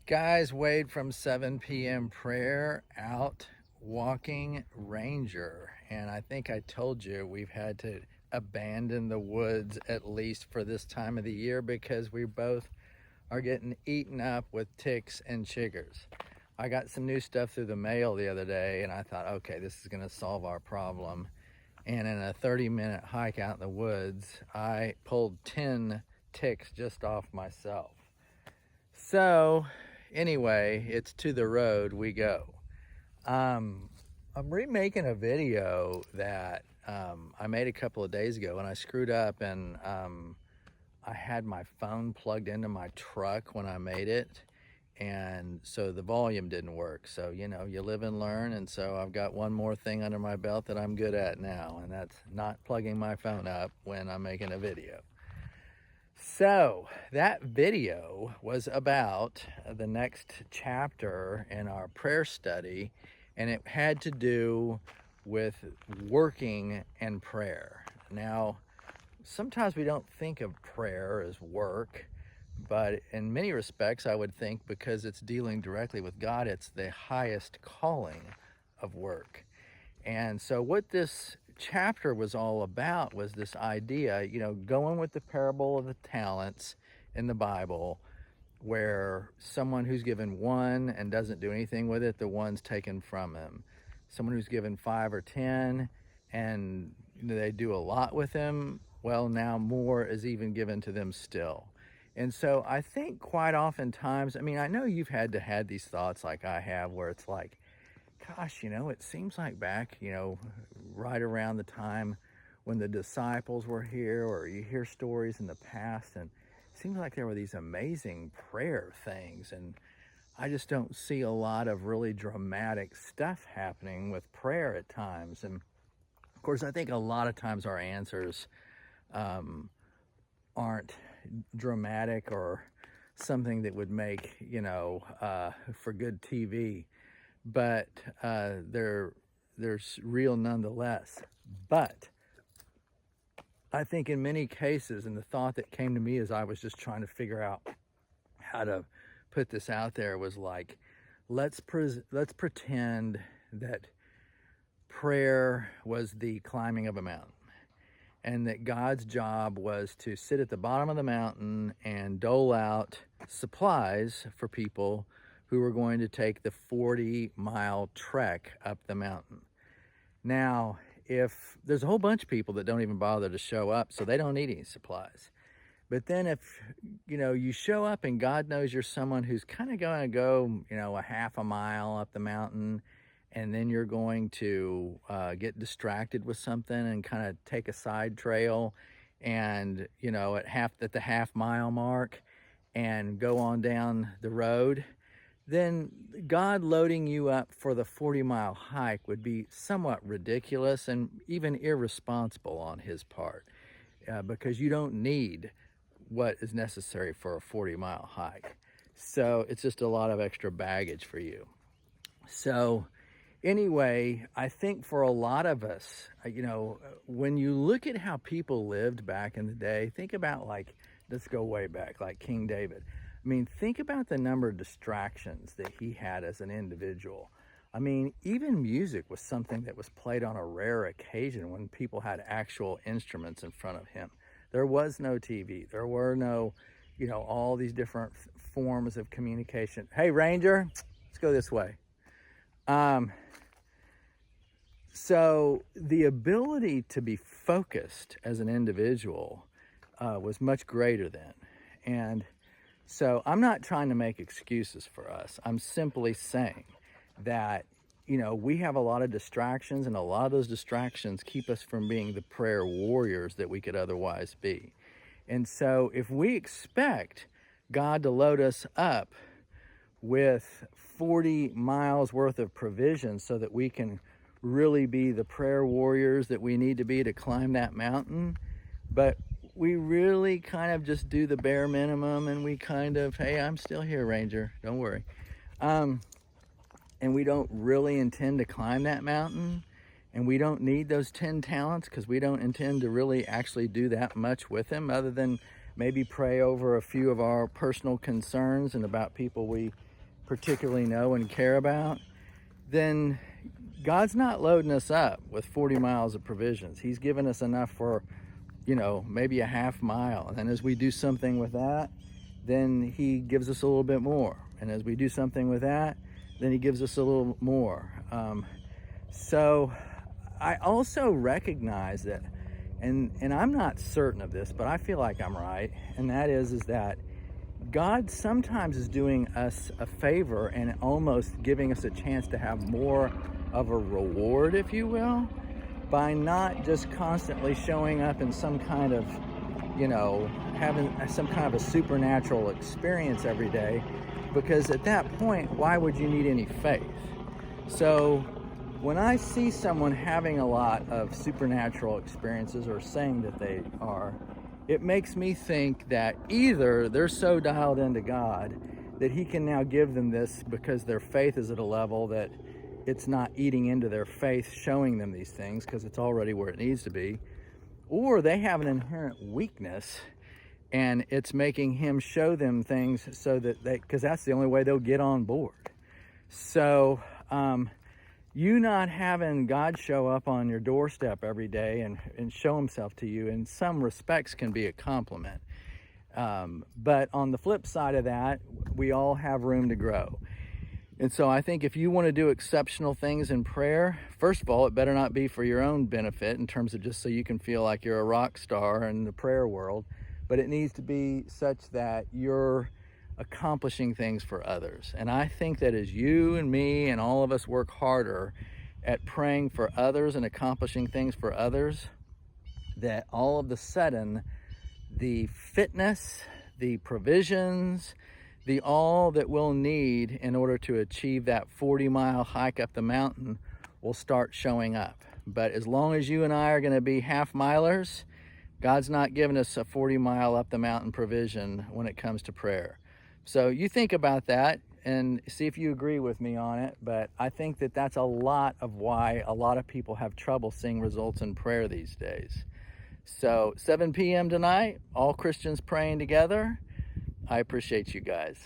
Guys, Wade from 7 p.m. prayer out walking Ranger. And I think I told you we've had to abandon the woods at least for this time of the year because we both are getting eaten up with ticks and chiggers. I got some new stuff through the mail the other day and I thought, okay, this is going to solve our problem. And in a 30-minute hike out in the woods, I pulled 10 ticks just off myself. So anyway, it's to the road we go. I'm remaking a video that I made a couple of days ago, and I screwed up, and I had my phone plugged into my truck when I made it, and so the volume didn't work. So, you know, you live and learn, and so I've got one more thing under my belt that I'm good at now, and that's not plugging my phone up when I'm making a video. So that video was about the next chapter in our prayer study, and it had to do with working and prayer. Now, sometimes we don't think of prayer as work, but in many respects, I would think because it's dealing directly with God, it's the highest calling of work. And so what this chapter was all about was this idea, you know, going with the parable of the talents in the Bible, where someone who's given one and doesn't do anything with it, the one's taken from him. Someone who's given 5 or 10 and they do a lot with him, well, now more is even given to them still. And so I think quite oftentimes, I mean, I know you've had these thoughts like I have, where it's like, gosh, you know, it seems like back, you know, right around the time when the disciples were here, or you hear stories in the past, and it seems like there were these amazing prayer things, and I just don't see a lot of really dramatic stuff happening with prayer at times. And of course, I think a lot of times our answers aren't dramatic or something that would make, you know, for good TV. But there's real nonetheless. But I think in many cases, and the thought that came to me as I was just trying to figure out how to put this out there was like, let's pretend that prayer was the climbing of a mountain, and that God's job was to sit at the bottom of the mountain and dole out supplies for people who were going to take the 40-mile trek up the mountain. Now, if there's a whole bunch of people that don't even bother to show up, so they don't need any supplies. But then if, you know, you show up and God knows you're someone who's kind of going to go, you know, a half a mile up the mountain, and then you're going to get distracted with something and kind of take a side trail, and, you know, at the half mile mark and go on down the road, then God loading you up for the 40-mile hike would be somewhat ridiculous and even irresponsible on his part, because you don't need what is necessary for a 40-mile hike. So it's just a lot of extra baggage for you. So anyway, I think for a lot of us, you know, when you look at how people lived back in the day, think about, like, let's go way back, like King David. I mean, think about the number of distractions that he had as an individual. I mean, even music was something that was played on a rare occasion when people had actual instruments in front of him. There was no TV. There were no, you know, all these different forms of communication. Hey, Ranger, let's go this way. So the ability to be focused as an individual was much greater then. And so I'm not trying to make excuses for us. I'm simply saying that, you know, we have a lot of distractions, and a lot of those distractions keep us from being the prayer warriors that we could otherwise be. And so if we expect God to load us up with 40 miles worth of provisions so that we can really be the prayer warriors that we need to be to climb that mountain, but we really kind of just do the bare minimum, and we kind of, hey, I'm still here, Ranger, don't worry. And we don't really intend to climb that mountain, and we don't need those 10 talents because we don't intend to really actually do that much with them, other than maybe pray over a few of our personal concerns and about people we particularly know and care about, then God's not loading us up with 40 miles of provisions. He's given us enough for, maybe a half mile. And as we do something with that, then he gives us a little bit more. And as we do something with that, then he gives us a little more. So I also recognize that, and I'm not certain of this, but I feel like I'm right. And that is that God sometimes is doing us a favor and almost giving us a chance to have more of a reward, if you will, by not just constantly showing up in some kind of, having some kind of a supernatural experience every day, because at that point, why would you need any faith? So when I see someone having a lot of supernatural experiences or saying that they are, it makes me think that either they're so dialed into God that he can now give them this because their faith is at a level that it's not eating into their faith, showing them these things because it's already where it needs to be, or they have an inherent weakness and it's making him show them things so that because that's the only way they'll get on board. So you not having God show up on your doorstep every day and show himself to you in some respects can be a compliment. But on the flip side of that, we all have room to grow. And so I think if you want to do exceptional things in prayer, first of all, it better not be for your own benefit in terms of just so you can feel like you're a rock star in the prayer world, but it needs to be such that you're accomplishing things for others. And I think that as you and me and all of us work harder at praying for others and accomplishing things for others, that all of a sudden the fitness, the provisions, the all that we'll need in order to achieve that 40-mile hike up the mountain will start showing up. But as long as you and I are going to be half-milers, God's not giving us a 40-mile up the mountain provision when it comes to prayer. So you think about that and see if you agree with me on it. But I think that that's a lot of why a lot of people have trouble seeing results in prayer these days. So 7 p.m. tonight, all Christians praying together. I appreciate you guys.